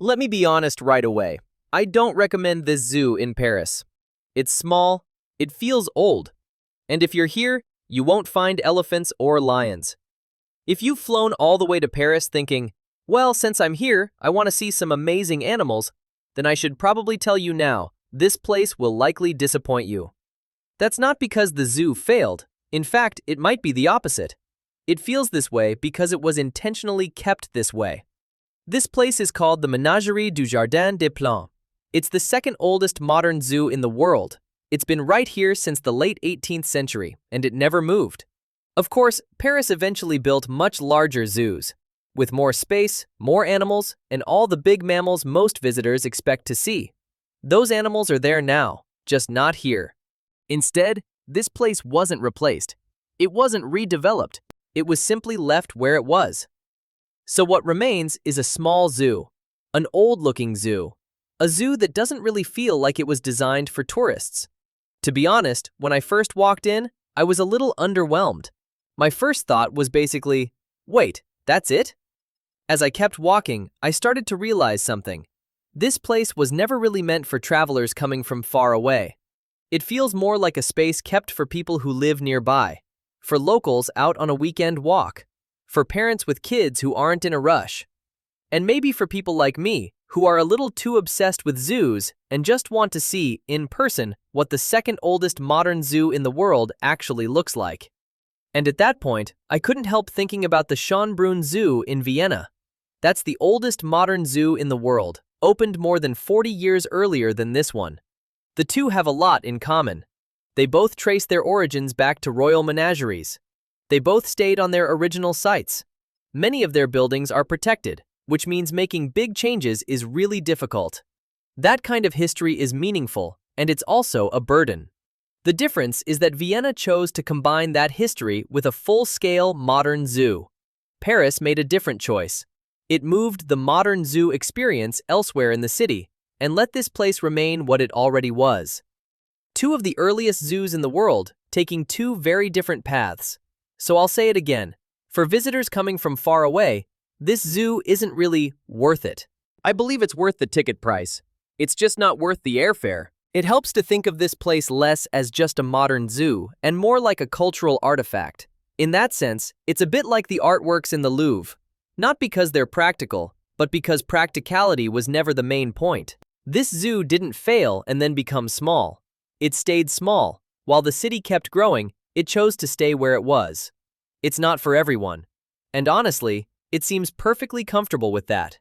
Let me be honest right away. I don't recommend this zoo in Paris. It's small, it feels old, and if you're here, you won't find elephants or lions. If you've flown all the way to Paris thinking, well, since I'm here, I want to see some amazing animals, then I should probably tell you now, this place will likely disappoint you. That's not because the zoo failed. In fact, it might be the opposite. It feels this way because it was intentionally kept this way. This place is called the Ménagerie du Jardin des Plantes. It's the second oldest modern zoo in the world. It's been right here since the late 18th century, and it never moved. Of course, Paris eventually built much larger zoos, with more space, more animals, and all the big mammals most visitors expect to see. Those animals are there now, just not here. Instead, this place wasn't replaced. It wasn't redeveloped. It was simply left where it was. So what remains is a small zoo, an old-looking zoo, a zoo that doesn't really feel like it was designed for tourists. To be honest, when I first walked in, I was a little underwhelmed. My first thought was basically, wait, that's it? As I kept walking, I started to realize something. This place was never really meant for travelers coming from far away. It feels more like a space kept for people who live nearby, for locals out on a weekend walk, for parents with kids who aren't in a rush, and maybe for people like me who are a little too obsessed with zoos and just want to see, in person, what the second oldest modern zoo in the world actually looks like. And at that point, I couldn't help thinking about the Schönbrunn Zoo in Vienna. That's the oldest modern zoo in the world, opened more than 40 years earlier than this one. The two have a lot in common. They both trace their origins back to royal menageries. They both stayed on their original sites. Many of their buildings are protected, which means making big changes is really difficult. That kind of history is meaningful, and it's also a burden. The difference is that Vienna chose to combine that history with a full-scale modern zoo. Paris made a different choice. It moved the modern zoo experience elsewhere in the city and let this place remain what it already was. Two of the earliest zoos in the world, taking two very different paths. So I'll say it again. For visitors coming from far away, this zoo isn't really worth it. I believe it's worth the ticket price. It's just not worth the airfare. It helps to think of this place less as just a modern zoo and more like a cultural artifact. In that sense, it's a bit like the artworks in the Louvre. Not because they're practical, but because practicality was never the main point. This zoo didn't fail and then become small. It stayed small. While the city kept growing, it chose to stay where it was. It's not for everyone. And honestly, it seems perfectly comfortable with that.